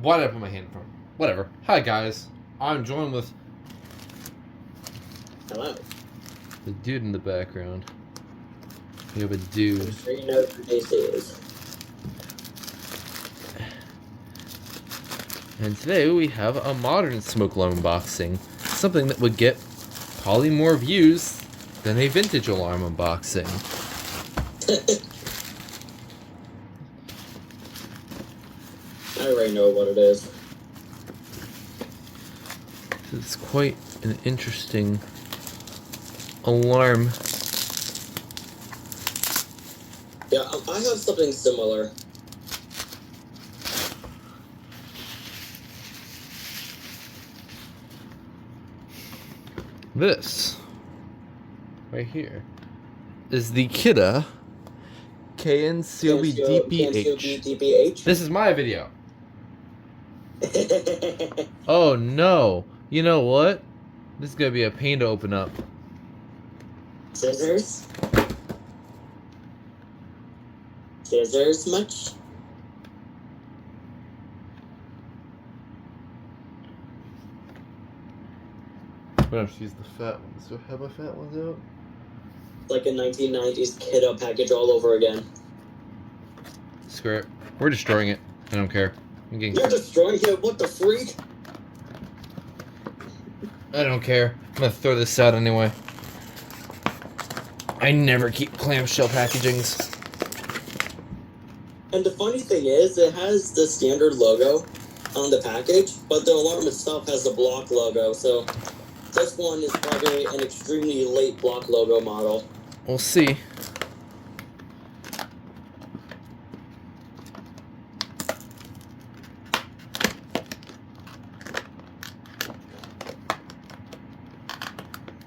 Why did I put my hand in front? Whatever. Hi guys. I'm joined with Hello. the dude in the background. We have a dude. I'm sure you know who this is. And today we have a modern smoke alarm unboxing. Something that would get probably more views than a vintage alarm unboxing. I already know what it is. It's quite an interesting alarm. Yeah, I have something similar. This right here is the Kidde KN-COB-DP-H. KN-COB-DP-H? This is my video. Oh no. You know what? This is gonna be a pain to open up. Scissors? Scissors much? I'm gonna have to use the fat ones. Do I have my fat ones out? Like a 1990s Kidde package all over again. Screw it. We're destroying it. I don't care. I'm getting... You're destroying it? What the freak? I don't care. I'm gonna throw this out anyway. I never keep clamshell packagings. And the funny thing is, it has the standard logo on the package, but the alarm itself has the block logo, so this one is probably an extremely late block logo model. We'll see.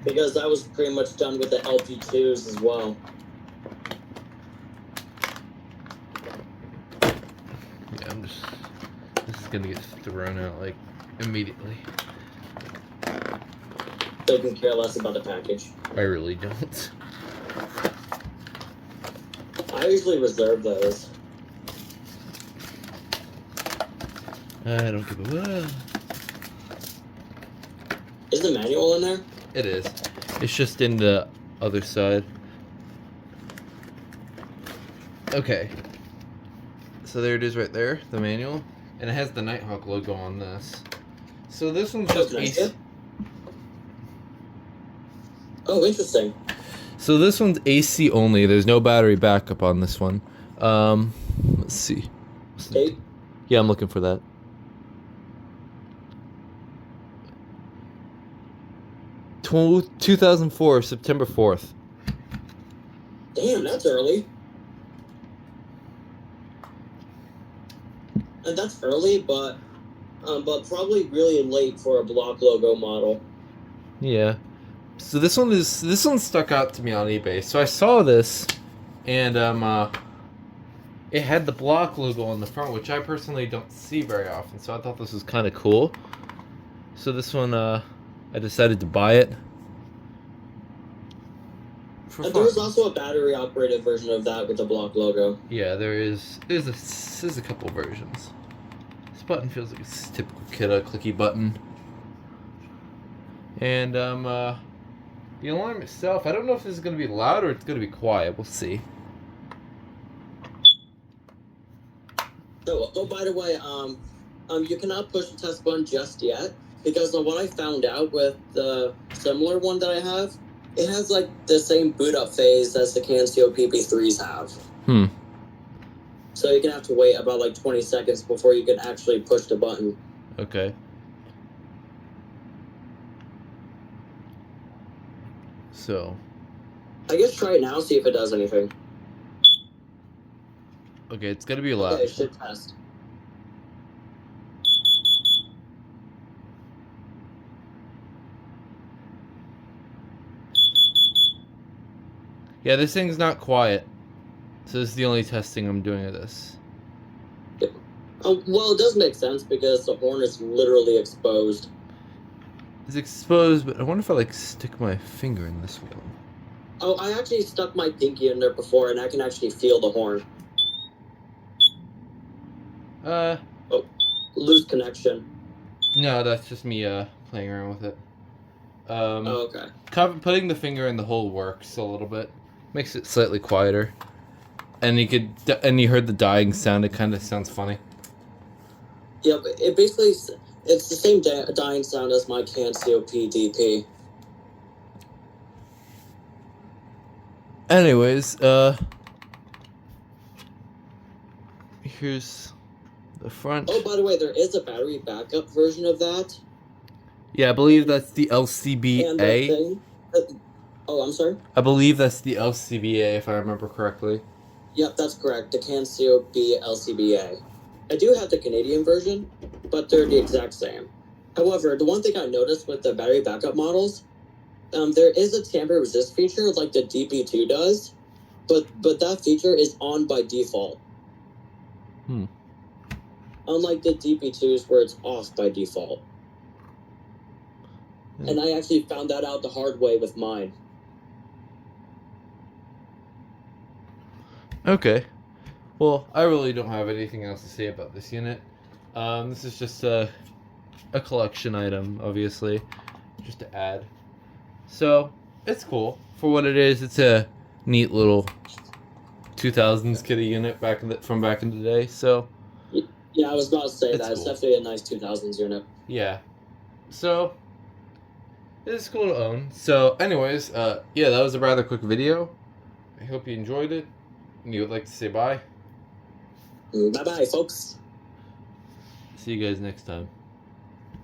Because I was pretty much done with the LP2s as well. Yeah, this is gonna get thrown out, like, immediately. So you can care less about the package. I really don't. I usually reserve those. I don't give a... Is the manual in there? It is. It's just in the other side. Okay. So there it is right there, the manual. And it has the Nighthawk logo on this. So this one's just AC. Oh, interesting. So this one's AC only. There's no battery backup on this one. Let's see. Tape? Yeah, I'm looking for that. Tw 2004, September 4th. Damn, that's early. And that's early, but probably really late for a block logo model. Yeah. So this one stuck out to me on eBay. So I saw this, and it had the block logo on the front, which I personally don't see very often. So I thought this was kind of cool. So this one, I decided to buy it. And there's also a battery operated version of that with the block logo. Yeah, there's a couple versions. This button feels like a typical Kidde clicky button. And the alarm itself, I don't know if this is going to be loud or it's going to be quiet. We'll see. So, oh, by the way, you cannot push the test button just yet, because of what I found out with the similar one that I have, it has like the same boot up phase as the KN-COB-DP-H have. So you're gonna have to wait about like 20 seconds before you can actually push the button. Okay. So, I guess try it now, see if it does anything. okay, it's gonna be loud. Okay, it should test. Yeah, this thing's not quiet. So this is the only testing I'm doing of this. Yep. Well, it does make sense because the horn is literally exposed. It's exposed, but I wonder if I like stick my finger in this one. Oh, I actually stuck my pinky in there before, and I can actually feel the horn. Oh. loose connection. No, that's just me playing around with it. Oh, okay. Putting the finger in the hole works a little bit. Makes it slightly quieter. And you heard the dying sound. It kind of sounds funny. Yeah, but it basically, it's the same dying sound as my KN-COB-DP. Anyways, here's the front. Oh, by the way, there is a battery backup version of that. Yeah, I believe that's the And the LCBA. thing... oh, I'm sorry? I believe that's the LCBA, if I remember correctly. Yep, that's correct. The KN-COB LCBA. I do have the Canadian version, but they're the exact same. However, the one thing I noticed with the battery backup models, there is a tamper resist feature like the DP2 does, but that feature is on by default. Unlike the DP2s where it's off by default. And I actually found that out the hard way with mine. Okay. Well, I really don't have anything else to say about this unit. This is just a collection item, obviously, just to add. So, it's cool. For what it is, it's a neat little 2000s Kidde unit from back in the day, so... Yeah, I was about to say that. Cool. It's definitely a nice 2000s unit. Yeah. So, it's cool to own. So, anyways, yeah, that was a rather quick video. I hope you enjoyed it. And you would like to say bye? Bye-bye, folks. See you guys next time.